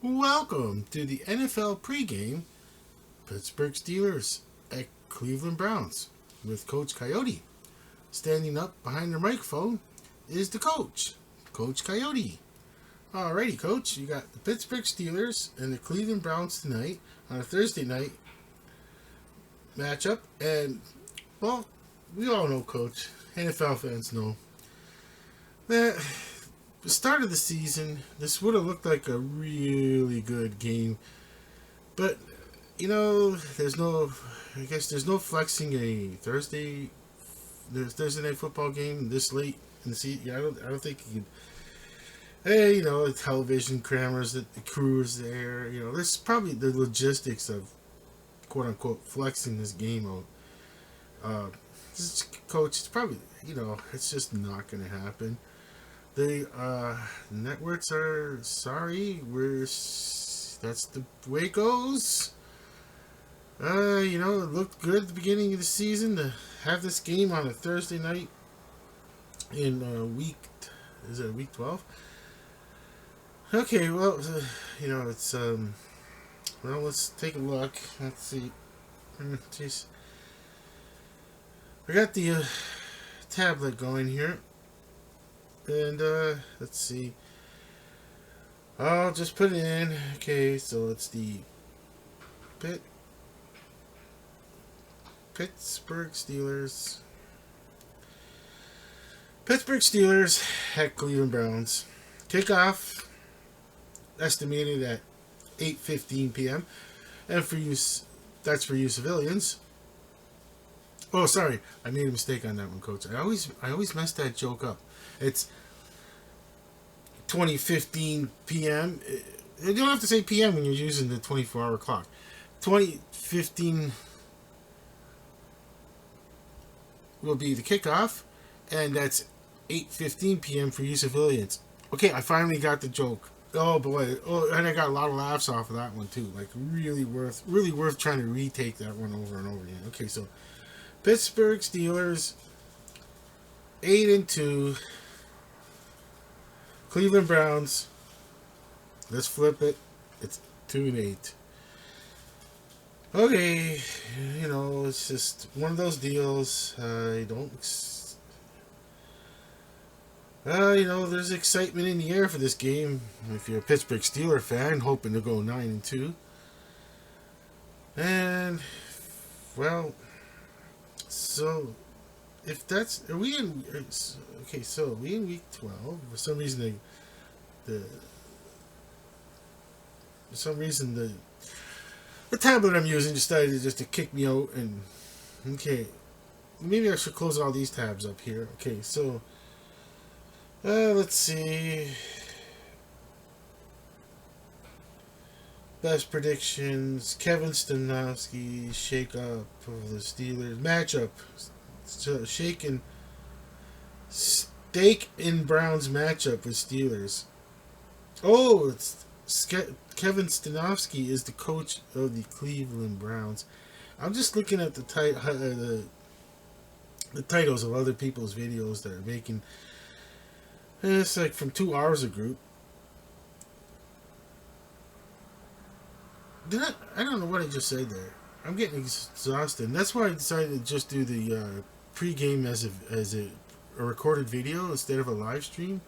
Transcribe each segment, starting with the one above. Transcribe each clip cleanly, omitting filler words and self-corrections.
Welcome to the NFL pregame. Pittsburgh Steelers at Cleveland Browns with Coach Coyote. Standing up behind the microphone is the coach, Coach Coyote. Alrighty, Coach, you got the Pittsburgh Steelers and the Cleveland Browns tonight on a Thursday night matchup. And, well, we all know, Coach, NFL fans know that the start of the season, this would have looked like a really good game. But, there's no flexing a Thursday night football game this late in the season. Yeah, I don't think you could. Hey, the television cameras, the crews there. There's probably the logistics of quote unquote flexing this game out. Coach, it's probably it's just not going to happen. The networks are sorry. That's the way it goes. It looked good at the beginning of the season to have this game on a Thursday night in is it week 12? Okay, well, it's well, let's take a look. Let's see. Jeez, I got the tablet going here, and let's see. I'll just put it in. Okay, so it's the Pittsburgh Steelers. Pittsburgh Steelers at Cleveland Browns. Kickoff estimated at 8:15 p.m. And that's for you civilians. Oh, sorry, I made a mistake on that one, Coach. I always mess that joke up. It's 20:15 p.m. You don't have to say p.m. when you're using the 24-hour clock. 20:15 will be the kickoff, and that's 8:15 p.m. for you civilians. Okay, I finally got the joke. Oh boy! Oh, and I got a lot of laughs off of that one too. Like really worth trying to retake that one over and over again. Okay, so Pittsburgh Steelers 8-2. Cleveland Browns. Let's flip it. It's 2-8. Okay, it's just one of those deals. I don't. There's excitement in the air for this game. If you're a Pittsburgh Steelers fan, hoping to go 9-2, and well, so if that's are we in? Okay, so are we in week 12? For some reason, the tablet I'm using decided just to kick me out. And okay, maybe I should close all these tabs up here. Okay, so let's see. Best predictions: Kevin Stanowski shake up of the Steelers matchup. So shaking Steak and Browns matchup with Steelers. Oh, it's Kevin Stanowski is the coach of the Cleveland Browns. I'm just looking at the titles of other people's videos that are making. It's like from 2 hours a group. I don't know what I just said there. I'm getting exhausted. And that's why I decided to just do the pregame as a recorded video instead of a live stream.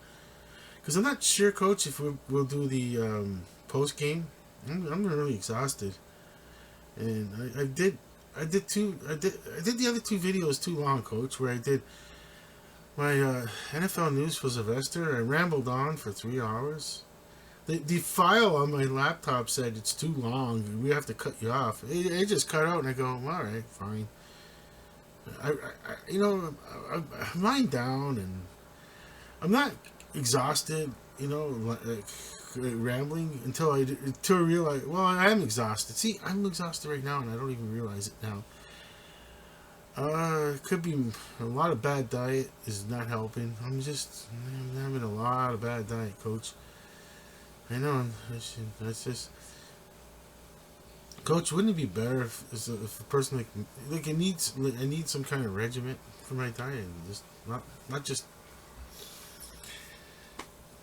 Because I'm not sure, Coach, if we'll do the post game. I'm really exhausted, and I did the other two videos too long, Coach. Where I did my NFL news for Sylvester. I rambled on for 3 hours. The file on my laptop said it's too long. We have to cut you off. It just cut out, and I go, all right, fine. I'm lying down, and I'm not exhausted. Like rambling until I realize. Well, I am exhausted. See, I'm exhausted right now, and I don't even realize it now. It could be a lot of bad diet is not helping. I'm having a lot of bad diet, Coach. I know. That's just, Coach. Wouldn't it be better if a person like I need some kind of regiment for my diet, and just not just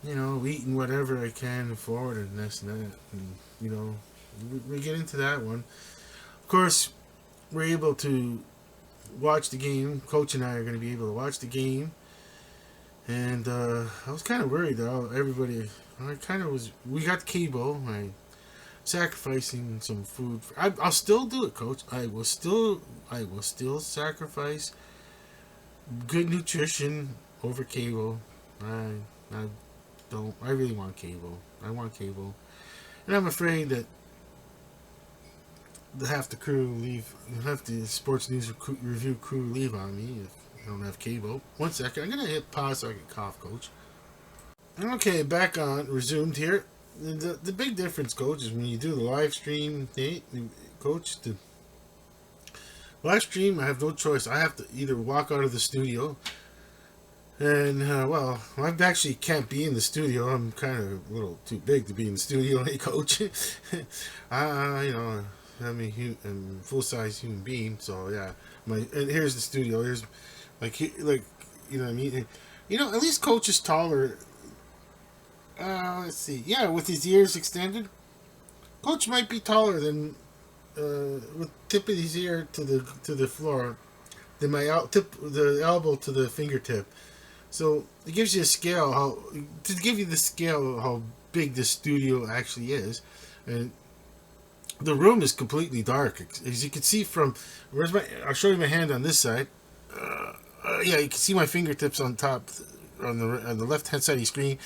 eating whatever I can afford and this and that. And, we get into that one. Of course, we're able to watch the game. Coach and I are going to be able to watch the game. And I was kind of worried though. I kind of was. We got cable. I sacrificing some food. I'll still do it, Coach. I will still sacrifice good nutrition over cable. I don't. I really want cable. I want cable, and I'm afraid that half the crew leave. Half the sports news review crew leave on me if I don't have cable. One second. I'm gonna hit pause so I can cough, Coach. Okay, back on. Resumed here. The big difference, Coach, is when you do the live stream, Coach. The live stream, I have no choice. I have to either walk out of the studio. And, I actually can't be in the studio. I'm kind of a little too big to be in the studio, hey, Coach. I'm a full-size human being, so, yeah. And here's the studio. Here's, what I mean? At least Coach is taller. Let's see. Yeah, with his ears extended, Coach might be taller than, with tip of his ear to the floor, than my the elbow to the fingertip. So it gives you a scale to give you the scale of how big the studio actually is, and the room is completely dark. As you can see from I'll show you my hand on this side. Yeah, you can see my fingertips on top on the left hand side of the screen,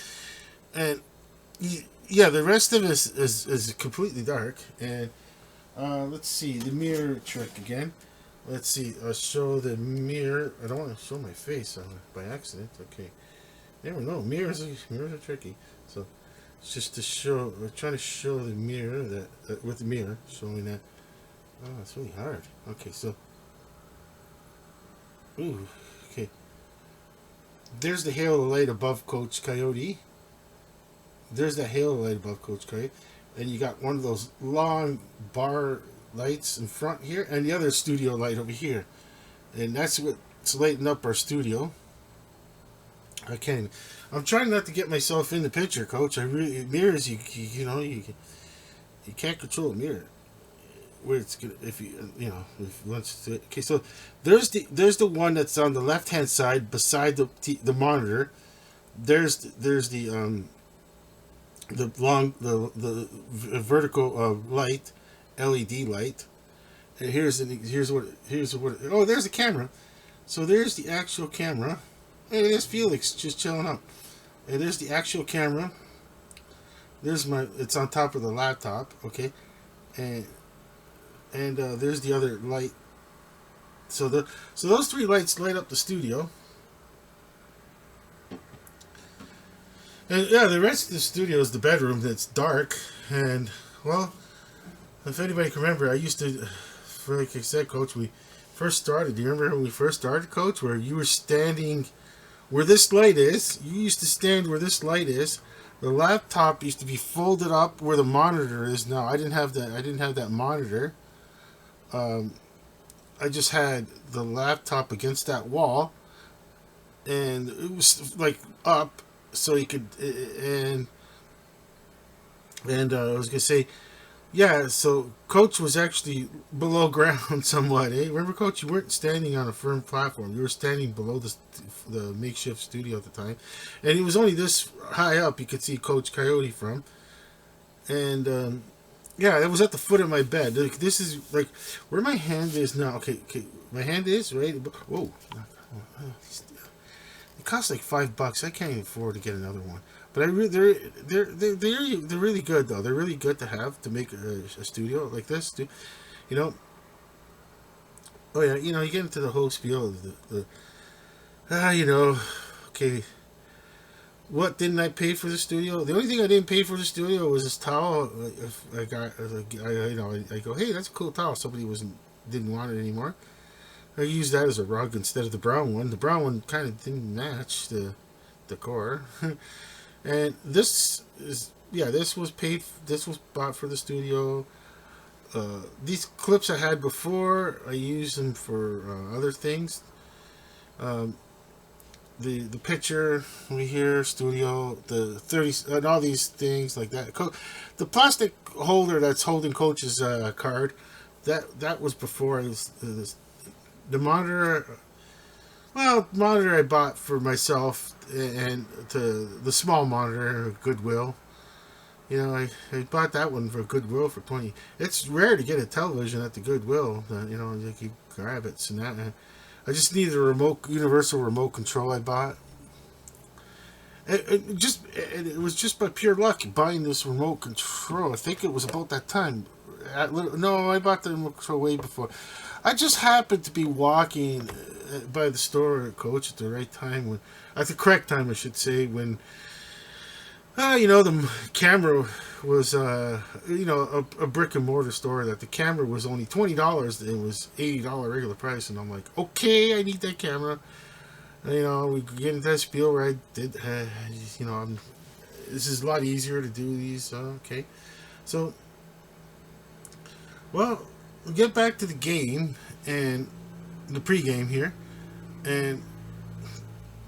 and the rest of it is completely dark. And let's see the mirror trick again. Let's see. I'll show the mirror. I don't want to show my face by accident. Okay. Never know. Mirrors are tricky. So it's just to show. We're trying to show the mirror with the mirror showing that. Oh, it's really hard. Okay. So. Ooh. Okay. There's the halo light above Coach Coyote. There's the halo light above Coach Coyote, and you got one of those long bar lights in front here, and the other studio light over here, and that's what's lighting up our studio. I can't even, I'm trying not to get myself in the picture, Coach. Mirrors, you can't control a mirror where it's gonna, if once okay. So there's the one that's on the left hand side beside the monitor. There's the vertical light, LED light. And here's what. Oh, there's the camera. So there's the actual camera. Hey, there's Felix just chilling up. And there's the actual camera. It's on top of the laptop. Okay, and there's the other light. So those three lights light up the studio. And yeah, the rest of the studio is the bedroom that's dark. And well, if anybody can remember, I used to, like I said, Coach, we first started. Do you remember when we first started, Coach, where you were standing where this light is? You used to stand where this light is. The laptop used to be folded up where the monitor is now. I didn't have that monitor. I just had the laptop against that wall, and it was like up, so you could. And I was gonna say, yeah. So Coach was actually below ground somewhat. Eh? Remember, Coach, you weren't standing on a firm platform. You were standing below the makeshift studio at the time, and it was only this high up you could see Coach Coyote from. And yeah, it was at the foot of my bed. Like, this is like where my hand is now. Okay, my hand is right. Whoa, it costs like $5. I can't even afford to get another one. But they're really good though. They're really good to have to make a studio like this. You know. Oh yeah, you get into the whole spiel of okay. What didn't I pay for the studio? The only thing I didn't pay for the studio was this towel. If I got, I go, hey, that's a cool towel. Somebody didn't want it anymore. I used that as a rug instead of the brown one. The brown one kind of didn't match the decor. And this was paid. This was bought for the studio. These clips I had before, I used them for other things. the picture we hear studio, the 30 and all these things like that. The plastic holder that's holding Coach's card, that was before I was the monitor. Well, monitor I bought for myself and to the small monitor Goodwill. I bought that one for Goodwill for 20. It's rare to get a television at the Goodwill. You can grab it. So now I just needed a universal remote control. I bought. It was just by pure luck buying this remote control. I think it was about that time. No, I bought the remote control way before. I just happened to be walking by the store at Coach at the right time at the correct time, I should say, when the camera was, a brick and mortar store that the camera was only $20. It was $80 regular price. And I'm like, okay, I need that camera. We get into that spiel where I did, this is a lot easier to do these. Okay. So, well, we'll get back to the game and the pregame here. And,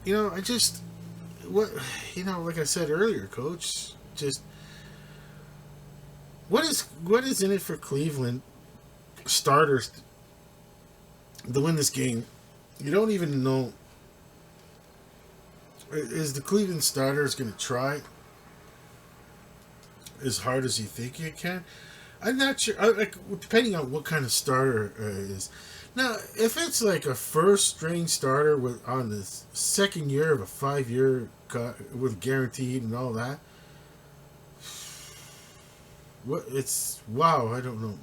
I just, like I said earlier, Coach, just what is in it for Cleveland starters to win this game? You don't even know. Is the Cleveland starters going to try as hard as you think you can? I'm not sure. Depending on what kind of starter it is. Now, if it's like a first string starter on the second year of a 5-year with guaranteed and all that, I don't know.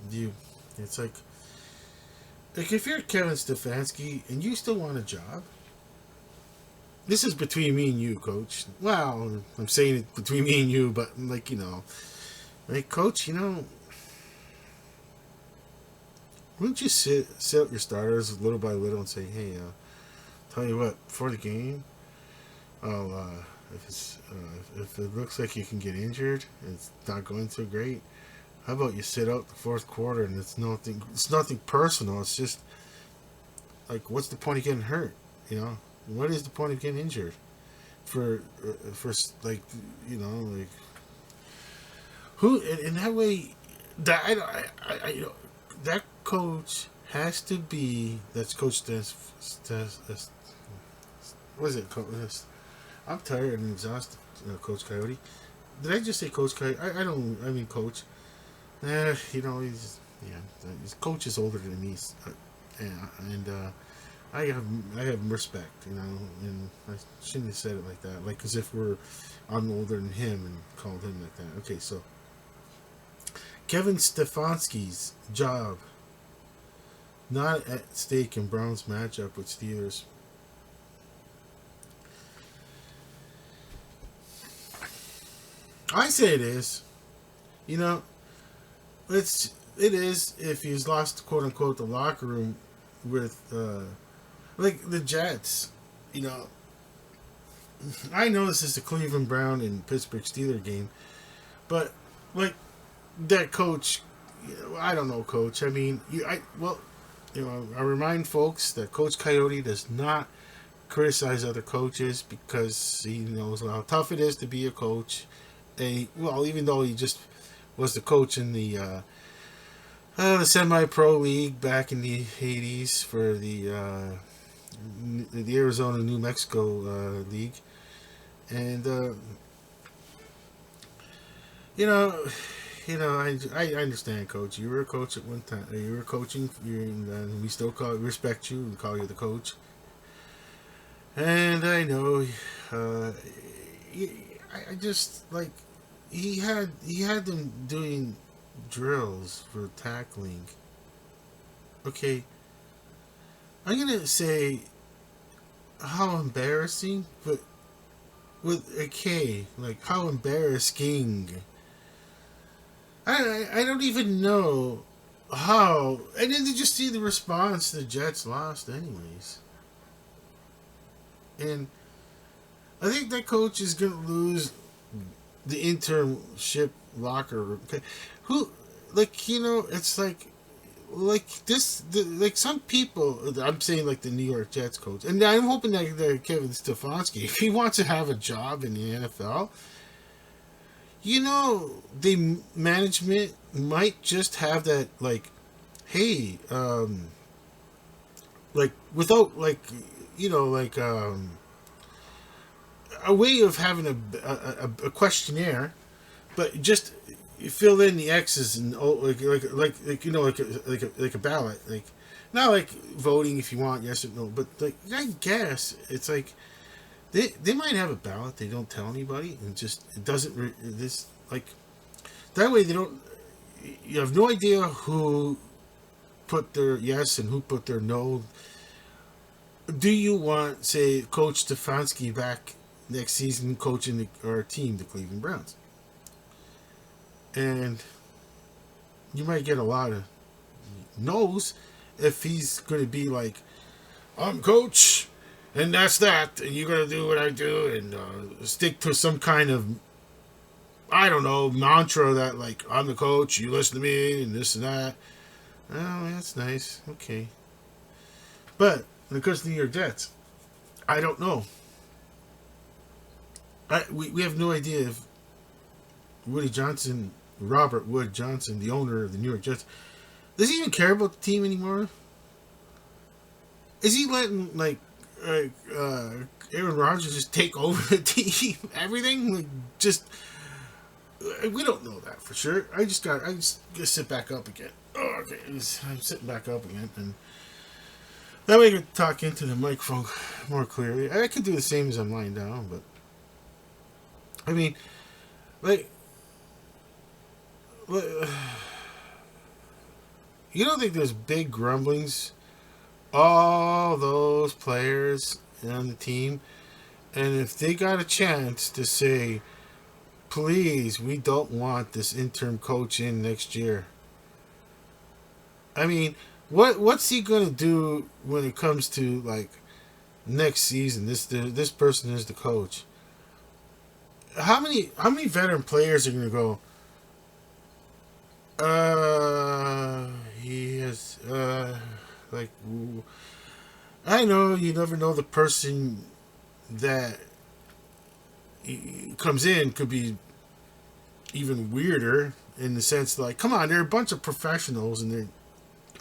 It's like if you're Kevin Stefanski and you still want a job. This is between me and you, Coach. Well, I'm saying it between me and you, but Coach, wouldn't you sit out your starters little by little and say, hey, tell you what, before the game, if it looks like you can get injured and it's not going so great, how about you sit out the fourth quarter and it's nothing personal. It's just like, what's the point of getting hurt? What is the point of getting injured? For who in that way that that coach has to be that's Coach what is it? I'm tired and exhausted, Coach Coyote. Did I just say Coach Coyote? I mean Coach. His coach is older than me, and I have respect, and I shouldn't have said it like that, like as if I'm older than him and called him like that. Okay, so Kevin Stefanski's job not at stake in Browns matchup with Steelers. I say it is. It is if he's lost, quote unquote, the locker room with like the Jets. I know this is the Cleveland Brown and Pittsburgh Steelers game, but like that coach, I don't know, Coach. I mean, I remind folks that Coach Coyote does not criticize other coaches because he knows how tough it is to be a coach. And even though he just was the coach in the semi-pro league back in the 80s for the Arizona New Mexico league, and I understand, Coach. You were a coach at one time. You were coaching, and we still respect you and call you the coach. And I know, I just like he had them doing drills for tackling. Okay, I'm gonna say how embarrassing, but with a K, like how embarrassing. I don't even know how. And then did you see the response? The Jets lost anyways. And I think that coach is going to lose the internship locker room. Okay. It's like like like some people, I'm saying like the New York Jets coach, and I'm hoping that Kevin Stefanski, if he wants to have a job in the NFL, the management might just have that, like, hey, like without like, like a way of having a questionnaire, but just you fill in the X's and like a ballot, like not like voting if you want yes or no, but like I guess it's like they might have a ballot they don't tell anybody and just it doesn't this like that way they don't you have no idea who put their yes and who put their no. Do you want, say, Coach Stefanski back next season coaching our team, the Cleveland Browns? And you might get a lot of no's if he's going to be like, I'm coach, and that's that, and you're going to do what I do, and stick to some kind of, I don't know, mantra that, like, I'm the coach, you listen to me, and this and that. Oh, that's nice. Okay. But when it comes to New York Jets, I don't know. We have no idea if Robert Wood Johnson, the owner of the New York Jets, does he even care about the team anymore? Is he letting like Aaron Rodgers just take over the team, everything? Like just we don't know that for sure. I just gotta sit back up again. Oh, okay, I'm sitting back up again, and that way I can talk into the microphone more clearly. I could do the same as I'm lying down, but I mean, like, you don't think there's big grumblings? All those players on the team, and if they got a chance to say, please, we don't want this interim coach in next year. I mean, what's he gonna do when it comes to like next season? This person is the coach. How many veteran players are gonna go? He has like I know you never know the person that comes in could be even weirder in the sense like, come on, they're a bunch of professionals and they're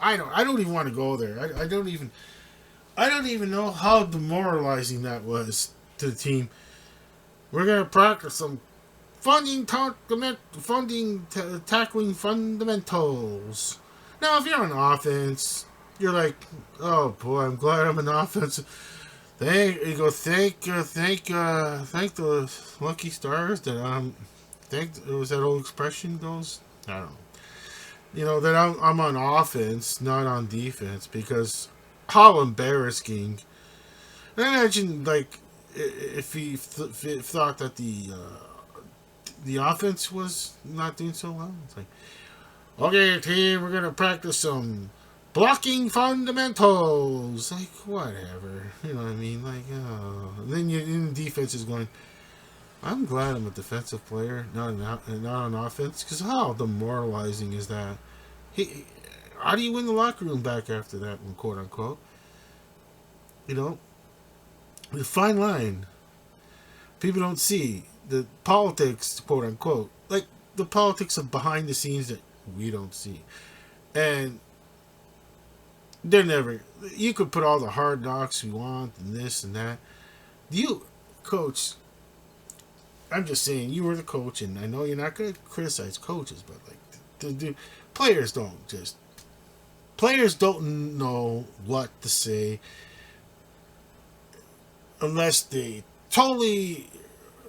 I don't even want to go there. I don't even know how demoralizing that was to the team. We're gonna practice some tackling fundamentals. Now, if you're on offense, you're like, oh boy, I'm glad I'm an offense. Thank the lucky stars that was that old expression goes. I don't know. That I'm on offense, not on defense, because how embarrassing. Imagine, like, if he thought that the offense was not doing so well. It's like, okay, team, we're going to practice some blocking fundamentals. Like, whatever. You know what I mean? Like, and then the defense is going, I'm glad I'm a defensive player, not on offense, because how demoralizing is that? How do you win the locker room back after that one, quote unquote? The fine line. People don't see the politics, quote unquote, like the politics of behind the scenes that we don't see. And they're never, you could put all the hard knocks you want and this and that. You, coach, I'm just saying, you were the coach, and I know you're not going to criticize coaches, but like, players don't know what to say unless they totally.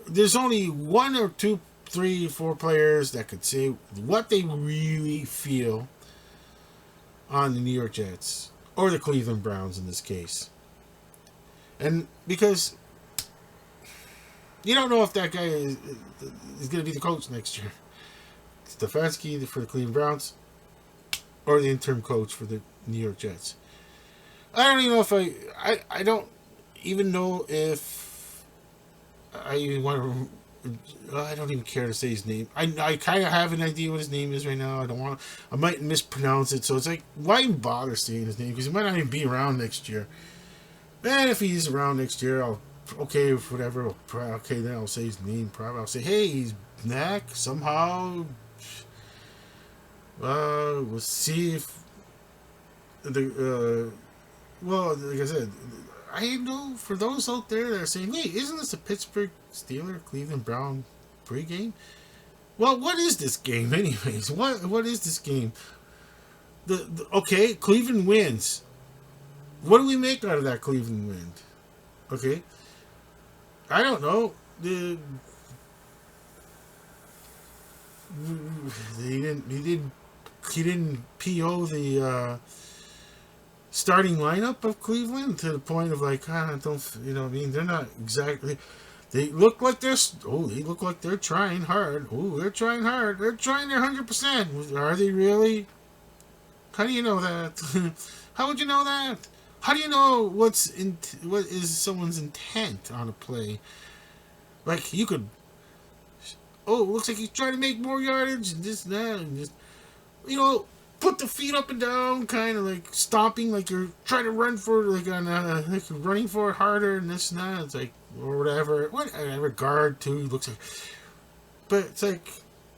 There's only one or two, 3, 4 players that could say what they really feel on the New York Jets or the Cleveland Browns in this case, and because. You don't know if that guy is going to be the coach next year. Stefanski for the Cleveland Browns or the interim coach for the New York Jets. I don't even know if I don't even know if I even want to I don't even care to say his name. I kind of have an idea what his name is right now. I don't want. I might mispronounce it. So it's like, why even bother saying his name? Because he might not even be around next year. And if he's around next year, I'll okay, whatever. Okay, then I'll say his name. Probably I'll say, hey, he's back somehow. We'll see if the well, like I said, I know for those out there that are saying, wait, isn't this a Pittsburgh Steelers Cleveland Brown pregame? Well, what is this game, anyways? What is this game? Okay, Cleveland wins. What do we make out of that Cleveland win? Okay, I don't know. He didn't PO the starting lineup of Cleveland to the point of like, I don't, you know what I mean? They're not exactly. They look like they're trying hard. Oh, they're trying hard. They're trying their 100%. Are they really? How do you know that? How would you know that? How do you know what is someone's intent on a play? Like you could. Oh, it looks like he's trying to make more yardage and this and that and just, put the feet up and down, kind of like stomping, like you're trying to run for like like you're running for it harder and this and that. It's like or whatever guard too looks like, but it's like,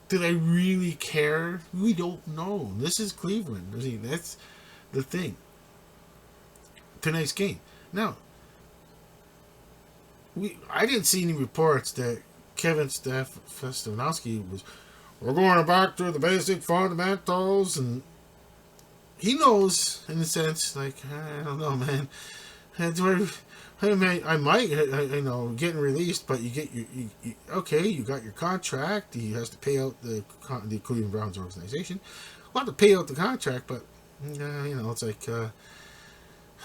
do they really care? We don't know. This is Cleveland. I mean, that's the thing. Tonight's game. Now, I didn't see any reports that Kevin Stefanowski was. We're going back to the basic fundamentals, and he knows in a sense. Like, I don't know, man. I might, getting released, but you get you got your contract. He has to pay out the Cleveland Browns organization. We'll have to pay out the contract, but it's like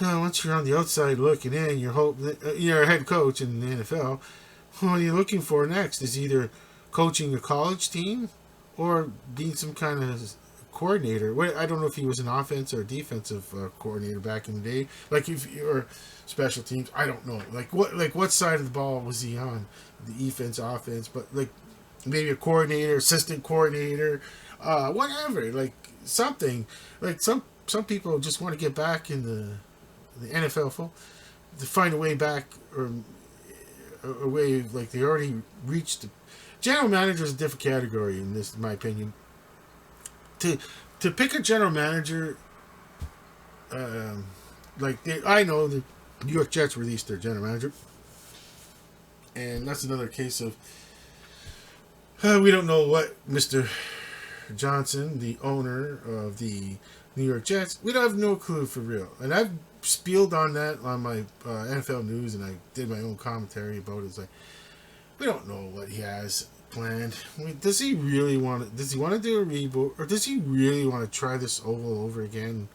once you're on the outside looking in, you're a head coach in the NFL. What are you looking for next? Is either coaching a college team or being some kind of coordinator. I don't know if he was an offense or defensive coordinator back in the day. Like or special teams. I don't know. What side of the ball was he on? The offense, but like maybe a coordinator, assistant coordinator, whatever. Like something. Like some people just want to get back in the NFL to find a way back or a way like they already reached. General manager is a different category in this, in my opinion. To pick a general manager, I know the New York Jets released their general manager, and that's another case of we don't know what Mr. Johnson, the owner of the New York Jets, we don't have no clue for real. And I've spieled on that on my NFL news, and I did my own commentary about it. It's like, we don't know what he has planned. I mean, does he really want to? Does he want to do a reboot, or does he really want to try this all over again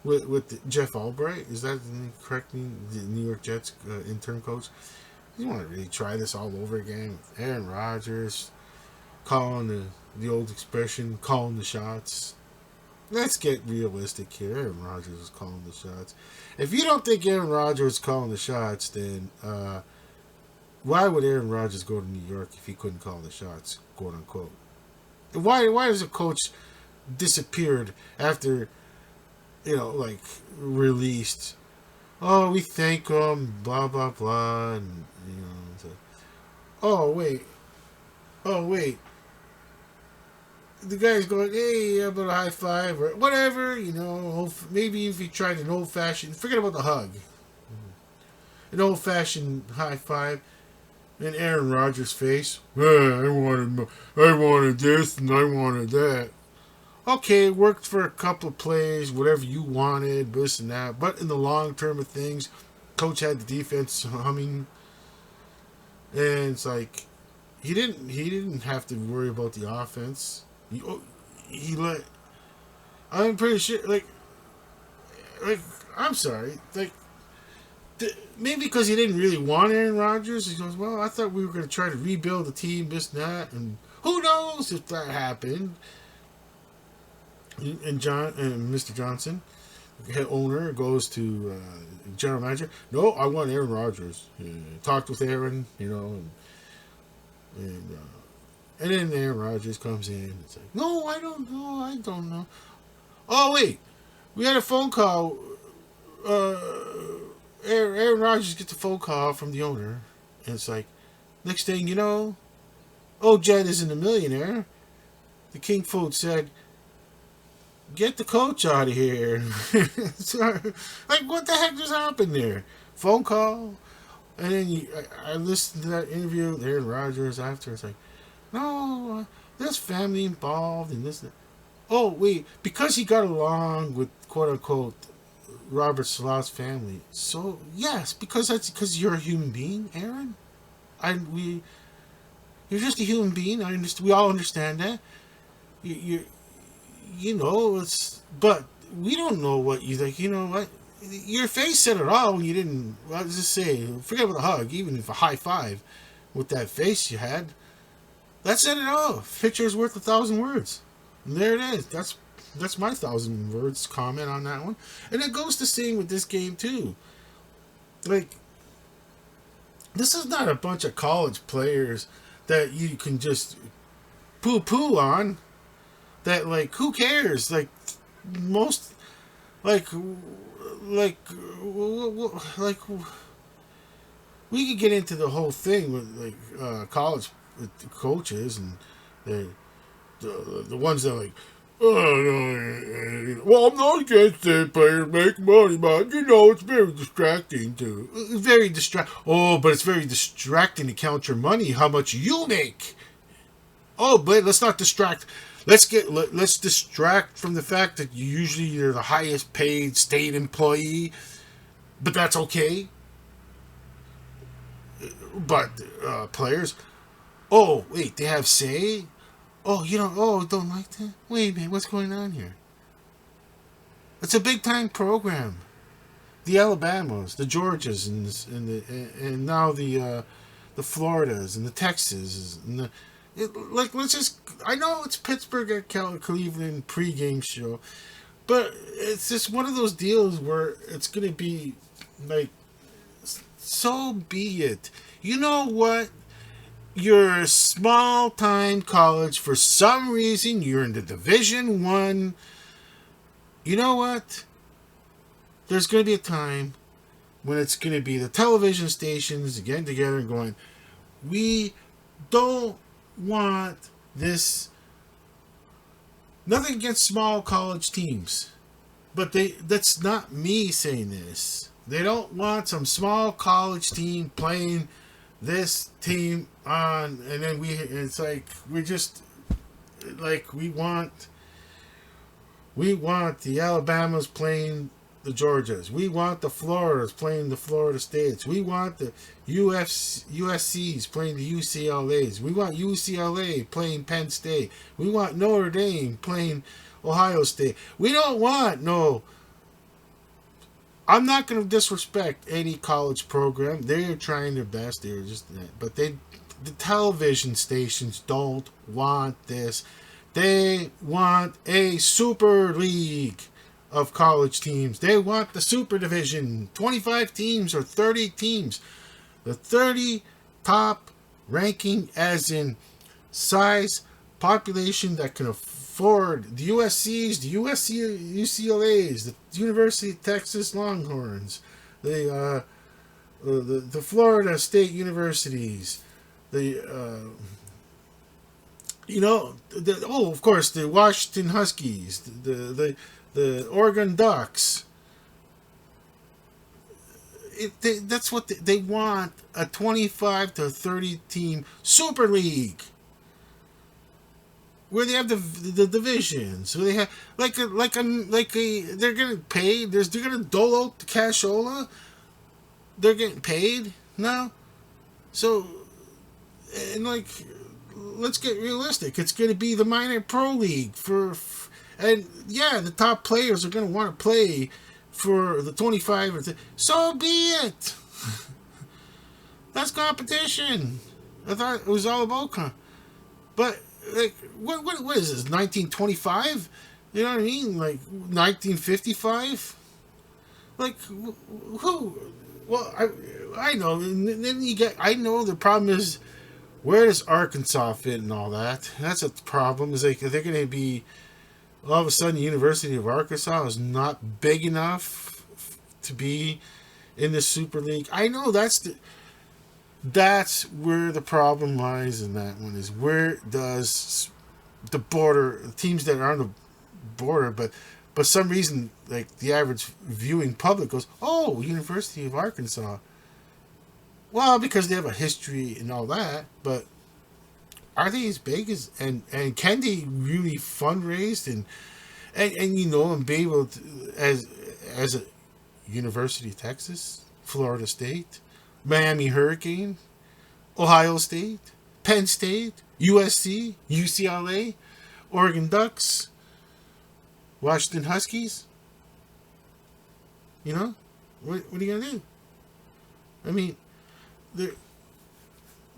with Jeff Albright? Is that correct? The New York Jets interim coach. Does he want to really try this all over again? Aaron Rodgers calling the old expression, calling the shots. Let's get realistic here. Aaron Rodgers is calling the shots. If you don't think Aaron Rodgers is calling the shots, then why would Aaron Rodgers go to New York if he couldn't call the shots, quote unquote? Why does a coach disappeared after, released? Oh, we thank him, blah blah blah, and oh wait. The guy's going, hey, how about a high five or whatever, maybe if he tried an old fashioned, forget about the hug, an old fashioned high five. And Aaron Rodgers' face, I wanted this and I wanted that. Okay, it worked for a couple of plays, whatever you wanted, this and that. But in the long term of things, coach had the defense humming, and it's like he didn't have to worry about the offense. I'm pretty sure, I'm sorry, maybe because he didn't really want Aaron Rodgers. He goes, well, I thought we were going to try to rebuild the team, this and that, and who knows if that happened. And Mr. Johnson, the head owner, goes to general manager. No, I want Aaron Rodgers. Talked with Aaron, and And then Aaron Rodgers comes in. It's like, no, I don't know. I don't know. Oh wait, we had a phone call. Uh, Aaron Rodgers gets a phone call from the owner, and it's like, next thing you know, oh, Jed isn't a millionaire. The King Food said, get the coach out of here. Like, what the heck just happened there? Phone call, and then I listened to that interview with Aaron Rodgers after. It's like, no, there's family involved in this. Oh wait, because he got along with quote unquote Robert Salah's family. So yes, because you're a human being, Aaron. You're just a human being. I understand. We all understand that. You you know it's, but we don't know what you think. You know what? Your face said it all when you didn't. Well, I was just say, forget about a hug, even if a high five, with that face you had. That said it all. Picture's worth 1,000 words. And there it is. That's my 1,000 words comment on that one. And it goes to same with this game too. Like, this is not a bunch of college players that you can just poo on. That, like, who cares? Like, most, like, like, we could get into the whole thing with, like, college coaches and the ones that are like, oh, well, I'm not against it, players make money, but you know it's very distracting too. Very Oh, but it's very distracting to count your money, how much you make. Oh, but let's not distract. Let's distract from the fact that usually you're the highest paid state employee, but that's okay. But players, oh wait, they have say. Oh, you don't. Oh, don't like that. Wait a minute, what's going on here? It's a big time program. The Alabamas, the Georgias, and now the Floridas and the Texas and like, let's just. I know it's Pittsburgh at Cleveland pregame show, but it's just one of those deals where it's gonna be like, so be it. You know what? You're a small time college. For some reason, you're in the Division One. You know what? There's going to be a time when it's going to be the television stations getting together and going, we don't want this. Nothing against small college teams, but that's not me saying this. They don't want some small college team playing this team on, and then it's like, we just, like, we want the Alabamas playing the Georgias. We want the Floridas playing the Florida States. We want the USCs playing the UCLAs. We want UCLA playing Penn State. We want Notre Dame playing Ohio State. We don't want no. I'm not going to disrespect any college program. They're trying their best. They're just, but the television stations don't want this. They want a super league of college teams. They want the super division, 25 teams or 30 teams. The 30 top ranking as in size, population that can afford the USCs, the UCLAs, the University of Texas Longhorns, the Florida State Universities, of course, the Washington Huskies, the Oregon Ducks. That's what they want, a 25 to 30 team super league where they have the divisions, where they have they're getting paid. They're gonna dole out the cashola. They're getting paid now, so, and like, let's get realistic. It's gonna be the minor pro league and yeah, the top players are gonna want to play for the 25 so be it. That's competition. I thought it was all about but like, what is this, 1925? You know what I mean? Like 1955? Like, who? Well, I know. And then I know the problem is Where does Arkansas fit in all that? That's a problem. Is like they're going to be all of a sudden the University of Arkansas is not big enough to be in the Super League. I know that's where the problem lies in that one is where does the border teams that are on the border, but some reason like the average viewing public goes, oh, University of Arkansas. Well, because they have a history and all that, but are they as big as and can they really fundraise and you know and be able to, as a University of Texas, Florida State, Miami Hurricane, Ohio State, Penn State, USC, UCLA, Oregon Ducks, Washington Huskies. You know, what are you gonna do? I mean, there.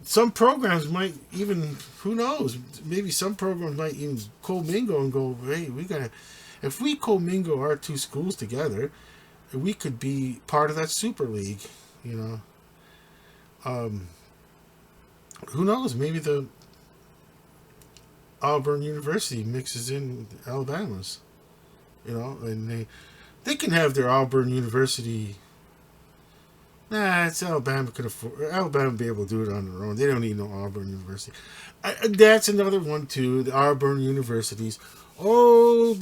Some programs might even, who knows, maybe some programs might even commingle and go, hey, we gotta, if we commingle our two schools together, we could be part of that Super League, you know. Who knows, maybe the Auburn University mixes in Alabama's, you know, and they can have their Auburn University. Nah, it's Alabama could afford. Alabama would be able to do it on their own. They don't need no Auburn University. That's another one too. The Auburn universities. Oh,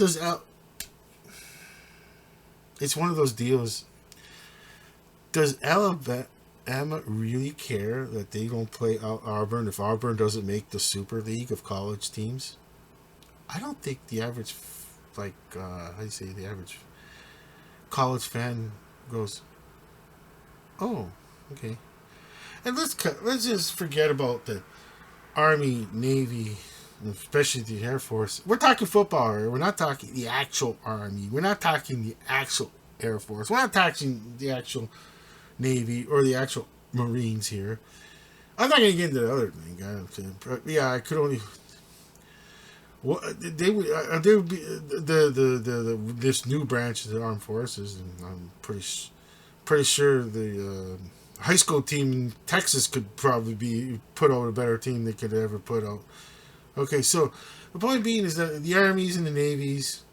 it's one of those deals. Does Alabama really care that they don't play Auburn if Auburn doesn't make the Super League of college teams? I don't think the average, how do you say, the average college fan goes, oh, okay. And let's just forget about the Army, Navy, especially the Air Force. We're talking football here. We're not talking the actual Army. We're not talking the actual Air Force. We're not talking the actual Navy or the actual Marines here. I'm not going to get into the other thing. But yeah, I could only. What they would be this new branch of the armed forces, and I'm pretty sure the high school team in Texas could probably be put out a better team they could ever put out. Okay, so the point being is that the armies and the navies,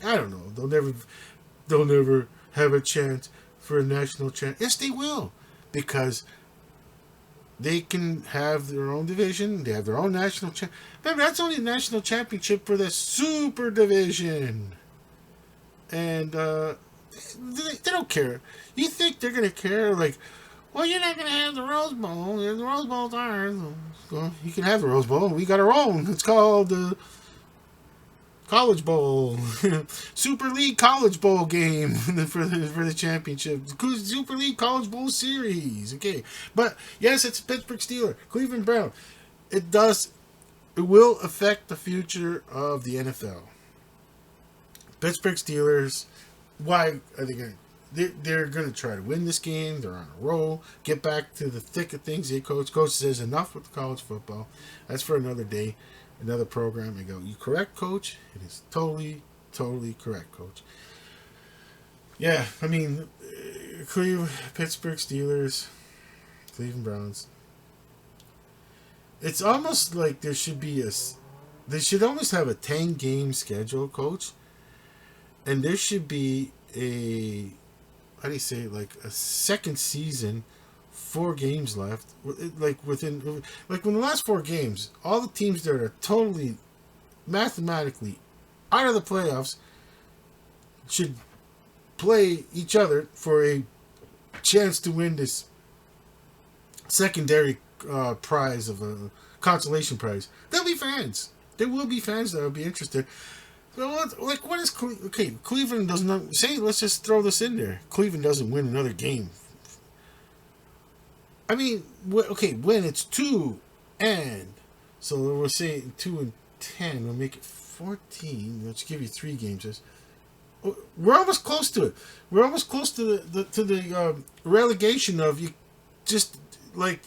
I don't know, they'll never have a chance for a national champ. Yes, they will, because they can have their own division. They have their own national champ. Remember, that's only a national championship for the Super Division, and they don't care. You think they're gonna care? Like, well, you're not gonna have the Rose Bowl. The Rose Bowl's ours. Well, you can have the Rose Bowl. We got our own. It's called the College Bowl, Super League College Bowl game for the championship, Super League College Bowl series. Okay, but yes, it's Pittsburgh Steelers, Cleveland Brown. It will affect the future of the NFL. Pittsburgh Steelers. Why are they going? They're going to try to win this game. They're on a roll. Get back to the thick of things. Coach says enough with the college football. That's for another day. Another program. I go, you correct, Coach? It is totally correct, Coach. Yeah, I mean, Pittsburgh Steelers, Cleveland Browns. It's almost like there should be they should almost have a 10-game schedule, Coach. And there should be how do you say, like a second season, 4 games left, like when the last 4 games, all the teams that are totally mathematically out of the playoffs should play each other for a chance to win this secondary prize of a consolation prize. There'll be fans. There will be fans that will be interested. So, what is Cleveland does not say. Let's just throw this in there. Cleveland doesn't win another game. I mean, when it's 2 and so we'll say 2 and 10, we'll make it 14. Let's give you 3 games. We're almost close to it. We're almost close to the relegation of you. Just like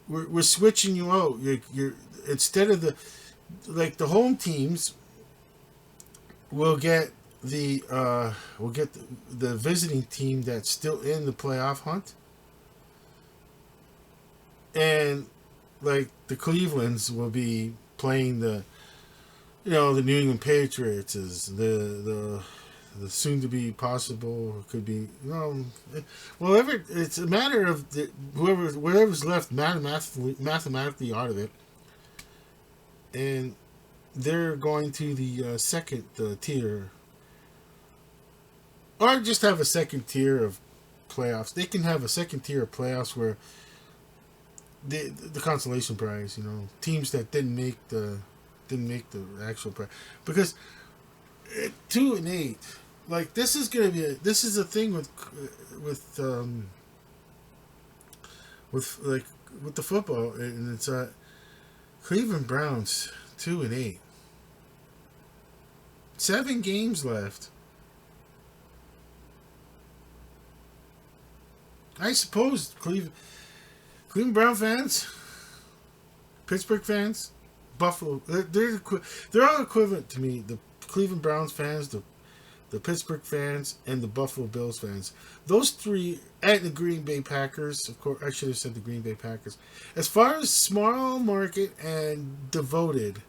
we're switching you out. You're instead of the home teams will get the visiting team that's still in the playoff hunt. and like the Clevelands will be playing the, the New England Patriots is the soon to be possible could be, whatever. It's a matter of whatever's left mathematically out of it, and they're going to the second tier, or just have a second tier of playoffs. They can have a second tier of playoffs where the consolation prize, teams that didn't make the actual prize, because 2-8, like this is a thing with the football, and it's Cleveland Browns 2-8, 7 games left. I suppose Cleveland Brown fans, Pittsburgh fans, Buffalo, they're all equivalent to me. The Cleveland Browns fans, the Pittsburgh fans, and the Buffalo Bills fans. Those three, and the Green Bay Packers. Of course, I should have said the Green Bay Packers. As far as small market and devoted,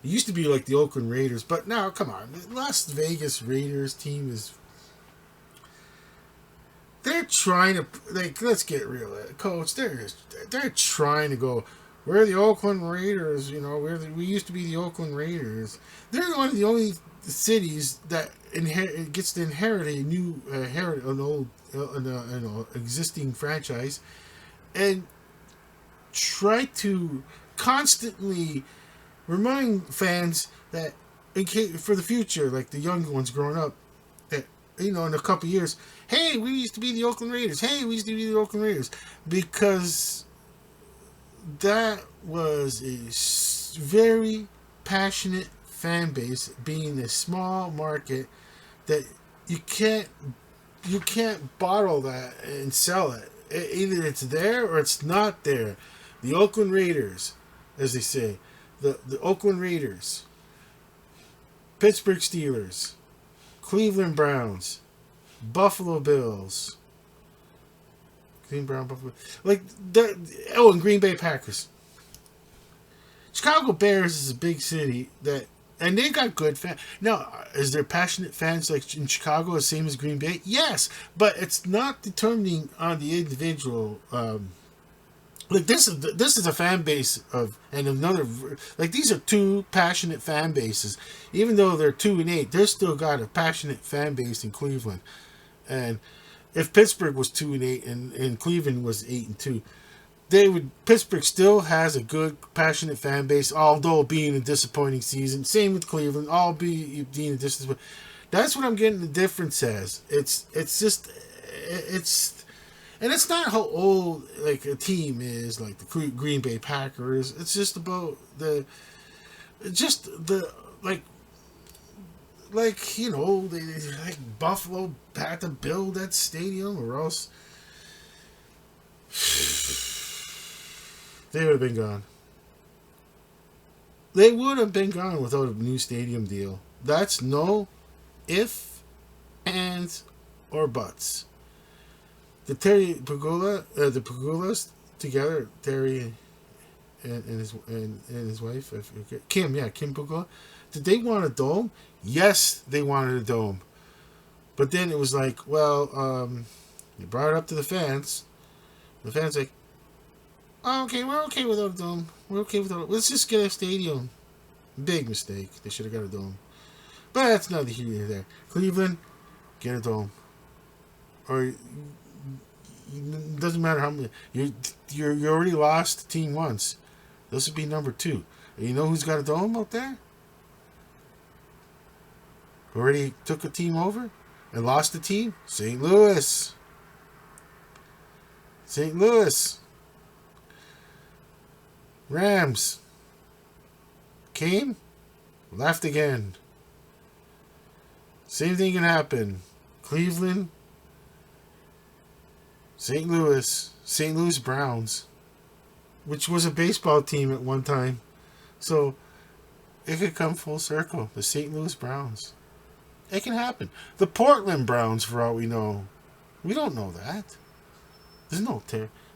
it used to be like the Oakland Raiders, but now, come on, the Las Vegas Raiders team is. They're trying to, let's get real, Coach. They're trying to go. We're the Oakland Raiders, we used to be the Oakland Raiders. They're one of the only cities that gets to inherit an existing franchise, and try to constantly remind fans that for the future, like the young ones growing up, that in a couple of years, hey, we used to be the Oakland Raiders. Hey, we used to be the Oakland Raiders, because that was a very passionate fan base, being a small market that you can't bottle that and sell it. Either it's there or it's not there. The Oakland Raiders, as they say, the Oakland Raiders, Pittsburgh Steelers, Cleveland Browns, Buffalo Bills, Cleveland Brown, Buffalo, and Green Bay Packers. Chicago Bears is a big city and they got good fans. Now, is there passionate fans like in Chicago the same as Green Bay? Yes, but it's not determining on the individual. This is a fan base these are two passionate fan bases. Even though they're 2-8, they're still got a passionate fan base in Cleveland. And if Pittsburgh was 2-8 and Cleveland was 8-2, Pittsburgh still has a good passionate fan base, although being a disappointing season. Same with Cleveland, being a disappointing. That's what I'm getting the difference as. And it's not how old like a team is, like the Green Bay Packers. It's just about the Buffalo had to build that stadium, or else they would have been gone. They would have been gone without a new stadium deal. That's no if, ands, or buts. The the Pagulas together, Terry and his wife, Kim Pagula. Did they want a dome? Yes, they wanted a dome. But then it was like, well, you brought it up to the fans. The fans like, oh, okay, we're okay without a dome. We're okay without it. Let's just get a stadium. Big mistake. They should have got a dome. But that's neither here nor there. Cleveland, get a dome. Or it doesn't matter how many. You already lost the team once. This would be number 2. And you know who's got a dome out there? Already took a team over and lost the team? St. Louis. St. Louis. Rams. Came, left again. Same thing can happen. Cleveland. St. Louis Browns, which was a baseball team at one time. So it could come full circle. The St. Louis Browns. It can happen. The Portland Browns, for all we know. We don't know that. There's no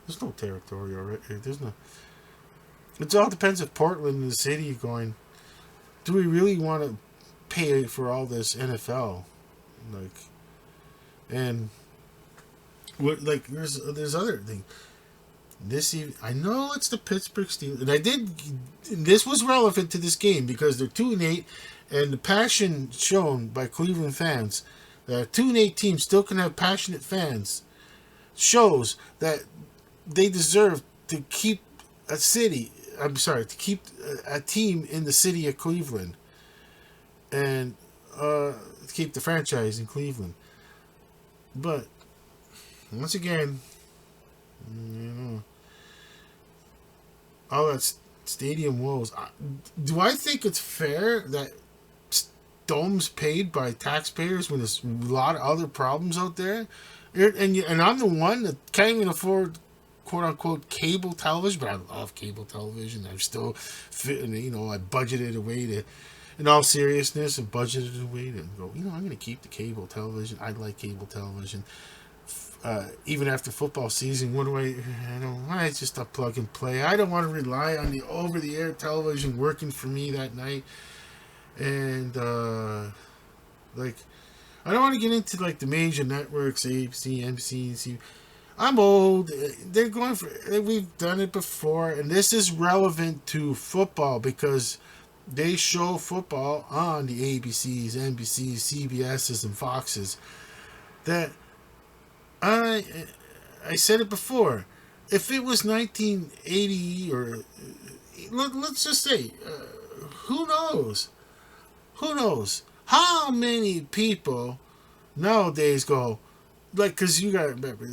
There's no territorial. Right? There's no. It all depends if Portland and the city going. Do we really want to pay for all this NFL? Like, and what? Like, there's other thing. This even, I know it's the Pittsburgh Steelers, and I did. This was relevant to this game because they're 2-8, and the passion shown by Cleveland fans that a 2-8 team still can have passionate fans shows that they deserve to keep a city. I'm sorry, to keep a team in the city of Cleveland, and to keep the franchise in Cleveland. But once again, you know, all that stadium woes. Do I think it's fair that domes paid by taxpayers when there's a lot of other problems out there? And I'm the one that can't even afford quote unquote cable television, but I love cable television. I'm still fitting, I budgeted away to, in all seriousness, and budgeted away to go, I'm going to keep the cable television. I like cable television. Even after football season, what do I it's just a plug and play. I don't want to rely on the over-the-air television working for me that night. And, I don't want to get into, the major networks, ABC, NBC, I'm old. They're going for, we've done it before, and this is relevant to football because they show football on the ABCs, NBCs, CBSs, and Foxes. That I said it before. If it was 1980 or let's just say, who knows? Who knows how many people nowadays go because you got to remember,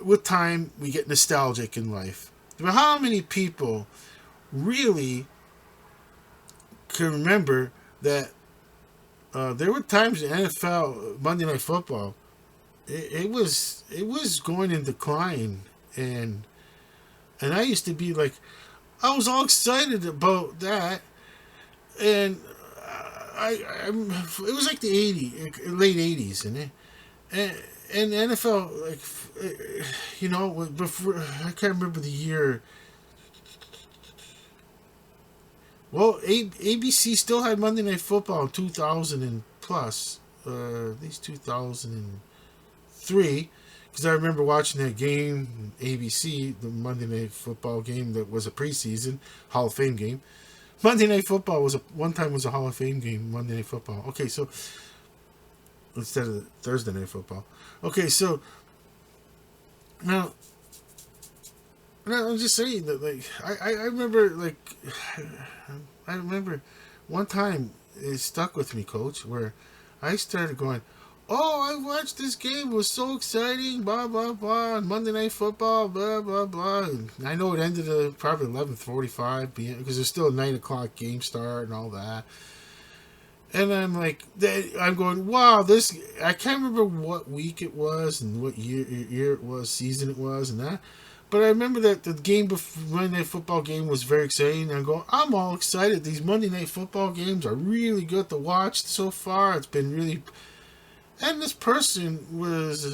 with time we get nostalgic in life. But how many people really can remember that there were times in NFL Monday Night Football it was going in decline, and I used to be I was all excited about that, and it was like the late 80s, and NFL before I can't remember the year. Well, ABC still had Monday Night Football in 2000 and plus, at least 2003, because I remember watching that game, ABC, the Monday Night Football game that was a preseason Hall of Fame game. Monday Night Football was one time was a Hall of Fame game, Monday Night Football. Okay, so instead of Thursday Night Football. Okay, so now I'm just saying that I remember I remember one time it stuck with me, Coach, where I started going, oh, I watched this game. It was so exciting, blah, blah, blah. Monday Night Football, blah, blah, blah. And I know it ended at probably 11:45 p.m. because there's still a 9 o'clock game start and all that. And I'm I'm going, wow, this, I can't remember what week it was and what year it was, season it was and that. But I remember that the game before Monday Night Football game was very exciting. And I'm going, I'm all excited. These Monday Night Football games are really good to watch so far. It's been really... And this person was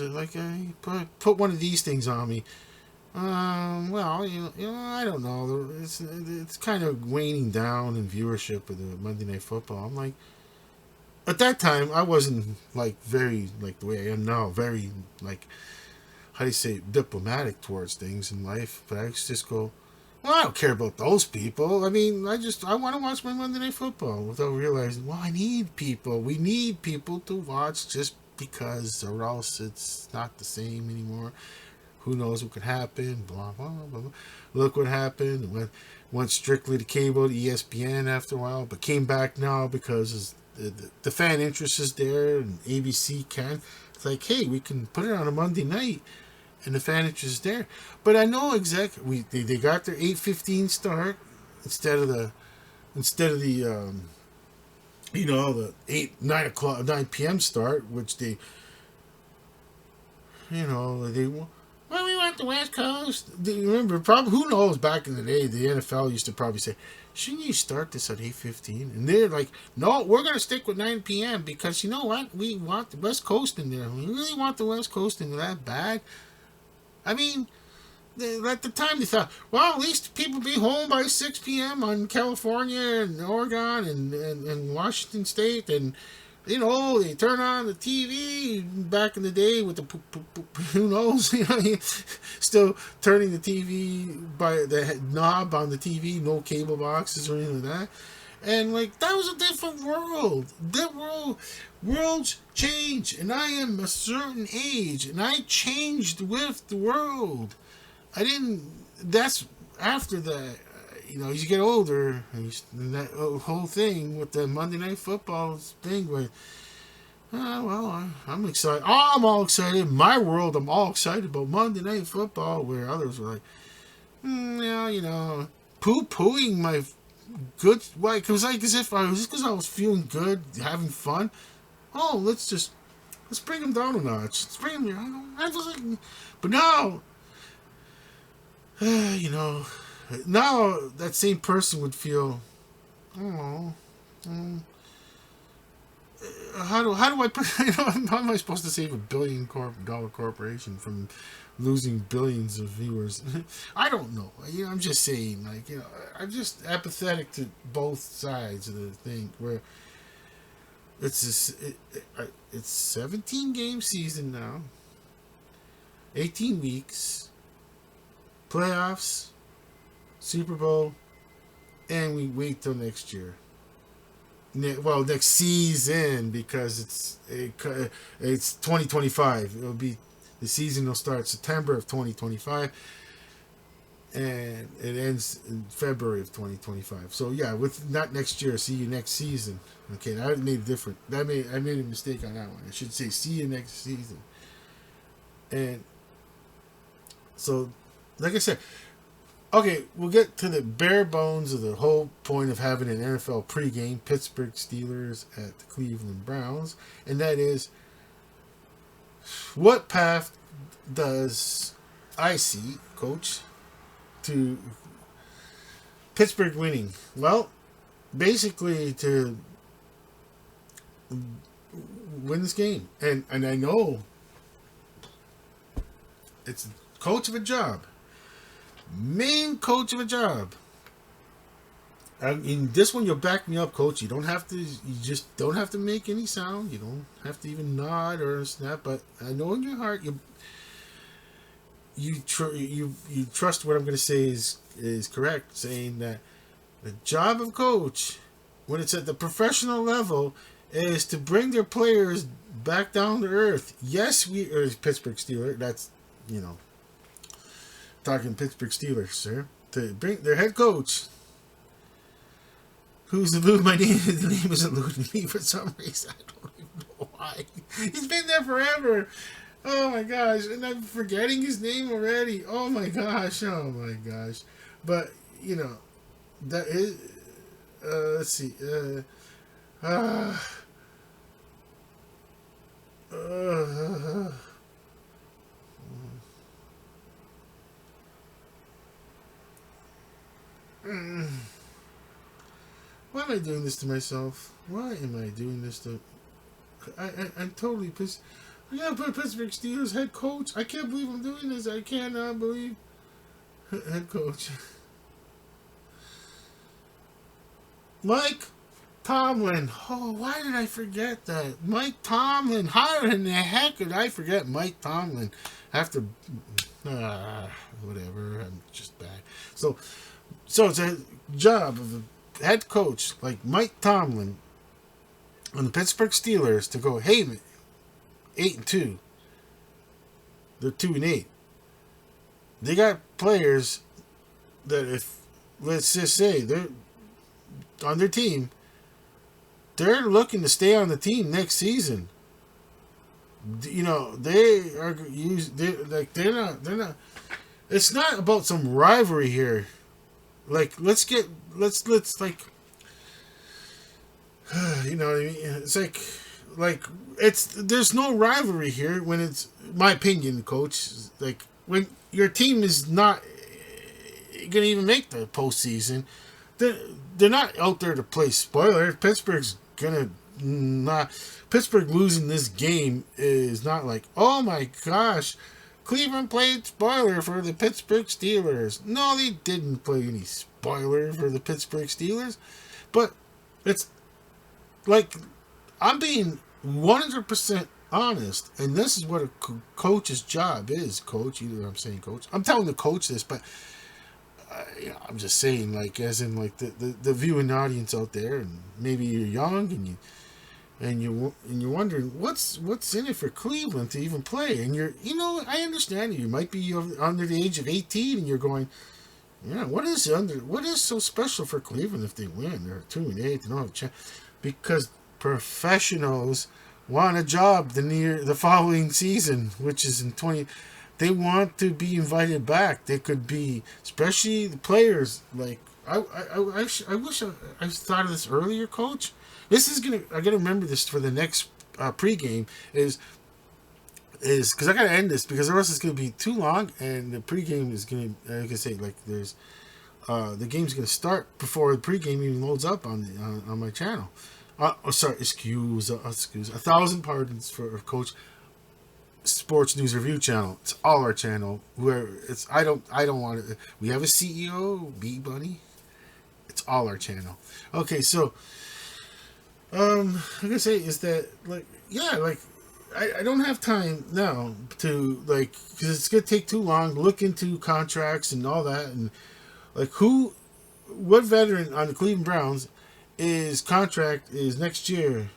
put one of these things on me. Well, I don't know. It's kind of waning down in viewership of the Monday Night Football. I'm like, at that time, I wasn't very the way I am now. Very how do you say, diplomatic towards things in life. But I just go, well, I don't care about those people. I mean, I want to watch my Monday Night Football without realizing, well, I need people. We need people to watch just because, or else it's not the same anymore. Who knows what could happen? Blah, blah, blah, blah. Look what happened. Went strictly to cable, to ESPN after a while, but came back now because the fan interest is there and ABC can. It's like, hey, we can put it on a Monday night. And the fan interest is there, but I know exactly. They got their 8:15 start instead of the the 9 p.m. start, which they we want the West Coast. Remember, probably who knows? Back in the day, the NFL used to probably say, shouldn't you start this at 8:15? And they're like, no, we're going to stick with 9 p.m. because you know what? We want the West Coast in there. We really want the West Coast in there that bad. I mean, At the time, they thought, well, at least people be home by 6 p.m. on California and Oregon and Washington State. And, you know, they turn on the TV back in the day with the who knows, you know, still turning the TV by the knob on the TV, no cable boxes or anything like that. And like that was a different world. That worlds change, and I am a certain age, and I changed with the world. I didn't. That's after that. You know, as you get older, and that whole thing with the Monday Night Football thing, where, well, I'm excited. I'm all excited. My world, I'm all excited about Monday Night Football, where others were like, yeah, you know, poo-pooing my good. Why? Because as if I was just because I was feeling good, having fun. Oh, let's bring him down a notch. Let's bring him. I was like, but now, you know, now that same person would feel, oh, how do I put, you know, how am I supposed to save $1 billion corporation from losing billions of viewers? I don't know. You know, I'm just saying, like, you know, I'm just apathetic to both sides of the thing where it's 17 game season now, 18 weeks, playoffs, Super Bowl, and we wait till next year. Well, next season, because it's 2025. It'll be the season will start September of 2025, and it ends in February of 2025. So yeah, with not next year, see you next season. Okay, I made a different. I made a mistake on that one. I should say see you next season. And so, like I said. Okay, we'll get to the bare bones of the whole point of having an NFL pregame, Pittsburgh Steelers at the Cleveland Browns, and that is, what path does I see, Coach, to Pittsburgh winning? Well, basically to win this game. And I know it's coach of a job. Main coach of a job. In this one, you'll back me up, Coach. You don't have to. You just don't have to make any sound. You don't have to even nod or snap. But I know in your heart, you trust what I'm going to say is correct. Saying that the job of coach, when it's at the professional level, is to bring their players back down to earth. Yes, we are Pittsburgh Steelers. That's, you know. Talking Pittsburgh Steelers, sir. To bring their head coach, who's eluding my name. The name is eluding me for some reason. I don't even know why. He's been there forever. Oh my gosh, and I'm forgetting his name already. Oh my gosh. But you know, that is. Let's see. Why am I doing this to myself? Why am I doing this to... I'm totally pissed. I gotta put Pittsburgh Steelers head coach. I can't believe I'm doing this. I cannot believe... Head coach. Mike Tomlin. Oh, why did I forget that? Mike Tomlin. How in the heck did I forget Mike Tomlin? After... whatever. I'm just bad. So it's a job of a head coach like Mike Tomlin on the Pittsburgh Steelers to go, hey, 8-2. They're 2-8. They got players that, if let's just say they're on their team, they're looking to stay on the team next season. You know, they're not. It's not about some rivalry here. Like, let's like, you know what I mean? It's like there's no rivalry here when it's, my opinion, Coach. Like, when your team is not gonna even make the postseason, they're not out there to play spoiler. Pittsburgh losing this game is not like, oh my gosh, Cleveland played spoiler for the Pittsburgh Steelers. No, they didn't play any spoiler for the Pittsburgh Steelers. But it's like, I'm being 100% honest, and this is what a coach's job is. Coach, either I'm saying coach, I'm telling the coach this, but I'm just saying, like, as in, like, the viewing audience out there, and maybe you're young and you're wondering what's in it for Cleveland to even play, and I understand you might be under the age of 18, and you're going, yeah, what is so special for Cleveland if they win? They're 2-8, they don't have a chance, because professionals want a job the following season, which is in 20. They want to be invited back. They could be, especially the players. Like, I wish I thought of this earlier, Coach. I gotta remember this for the next pregame is because I gotta end this, because the rest is gonna be too long, and the pregame is gonna, like I say, like, there's the game's gonna start before the pregame even loads up on my channel. Sorry, excuse, 1,000 pardons for Coach. Sports News Review channel. It's all our channel. Where it's I don't want it. We have a CEO, B Bunny. It's all our channel. Okay, so I'm gonna say is that, like, yeah, like, I don't have time now to, like, because it's gonna take too long to look into contracts and all that, and like what veteran on the Cleveland Browns is contract is next year,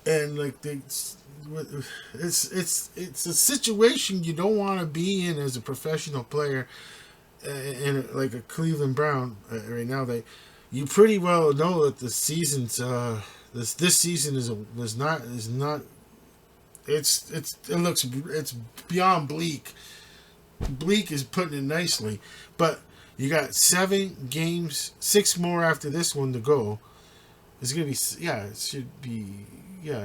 and like, it's a situation you don't want to be in as a professional player, and like a Cleveland Brown right now. You pretty well know that the season's this season is not it's beyond bleak. Bleak is putting it nicely, but you got 7 games, 6 more after this one to go. It's gonna be, it should be,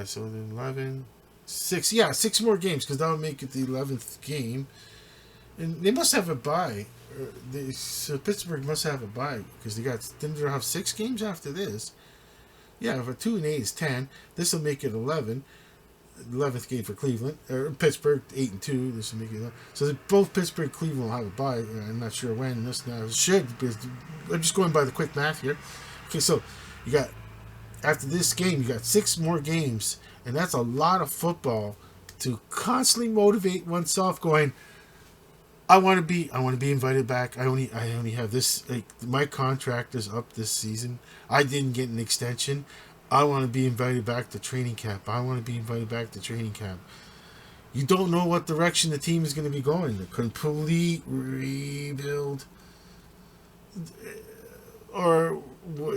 so then 11, 6, 6 more games, because that would make it the 11th game, and they must have a bye. So Pittsburgh must have a bye, because didn't they have 6 games after this? Yeah, for 2-8 is 10. This will make it 11. 11th game for Cleveland, or Pittsburgh 8-2. This will make it 11. So both Pittsburgh and Cleveland will have a bye. I'm not sure when. This now should, because I'm just going by the quick math here. Okay, so you got, after this game, you got 6 more games, and that's a lot of football to constantly motivate oneself. Going, I want to be invited back. I only have this. Like, my contract is up this season. I didn't get an extension. I want to be invited back to training camp. You don't know what direction the team is going to be going. The complete rebuild, or the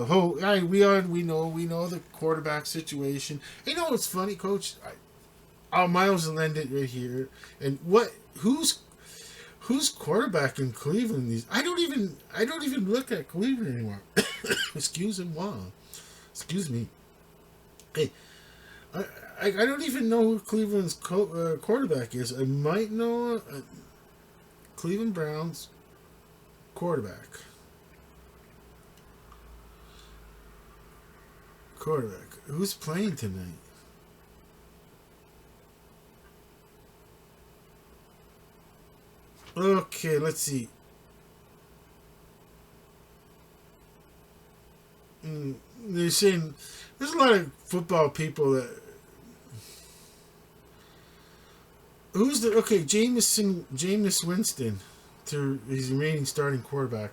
whole. We know the quarterback situation. You know what's funny, Coach? I'll Miles will end it right here. And who's quarterback in Cleveland? I don't even look at Cleveland anymore. Excuse me. Hey, I don't even know who Cleveland's quarterback is. I might know Cleveland Browns quarterback. Who's playing tonight? Okay, let's see. They're saying there's a lot of football people that. Who's the Jameis Winston, his remaining starting quarterback.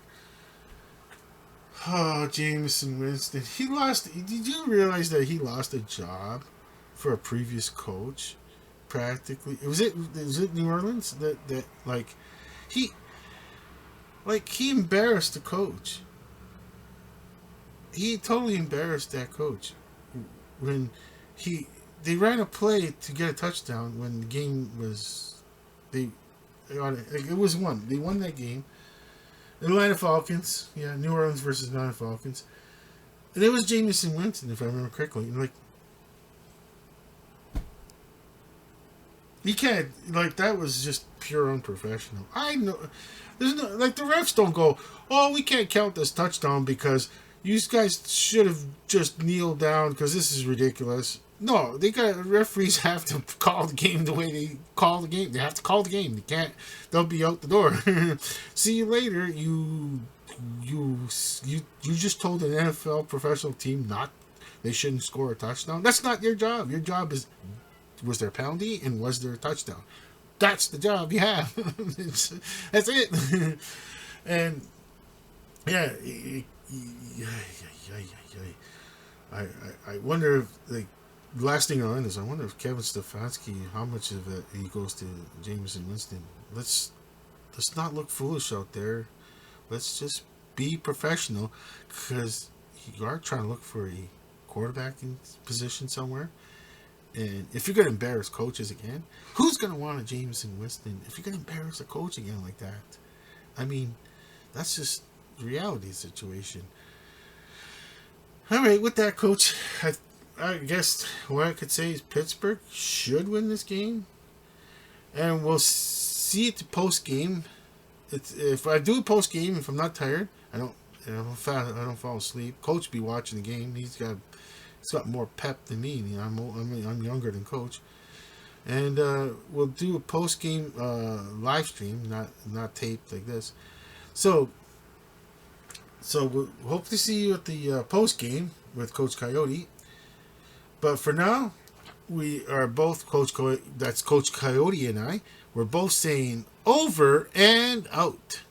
Oh, Jameis Winston. He lost. Did you realize that he lost a job for a previous coach? Practically, was it New Orleans that he embarrassed the coach. He totally embarrassed that coach when they ran a play to get a touchdown when the game was it was won. They won that game. The Atlanta Falcons, New Orleans versus Atlanta Falcons, and it was Jameis Winston, if I remember correctly. Like, you can't, like, that was just pure unprofessional. I know there's no, like, the refs don't go, oh, we can't count this touchdown because you guys should have just kneeled down because this is ridiculous. No, they got referees have to call the game the way they call the game. They have to call the game. They can't. They'll be out the door. See you later. You just told an NFL professional team not they shouldn't score a touchdown. That's not your job. Your job is was there a penalty and was there a touchdown. That's the job you have. That's it. And yeah, I wonder if like the last thing on is I wonder if Kevin Stefanski how much of it he goes to Jameson Winston. Let's not look foolish out there. Let's just be professional because you are trying to look for a quarterbacking position somewhere. And if you're going to embarrass coaches again, who's going to want a Jameson Winston if you're going to embarrass a coach again like that? I mean, that's just the reality situation. All right, with that, Coach, I guess what I could say is Pittsburgh should win this game. And we'll see it post game. If I do a post game, if I'm not tired, I don't fall asleep. Coach be watching the game. He's got more pep than me. You know, I'm younger than Coach, and we'll do a post game live stream, not taped like this. So we'll hope to see you at the post game with Coach Coyote. But for now, we are both that's Coach Coyote and I. We're both saying over and out.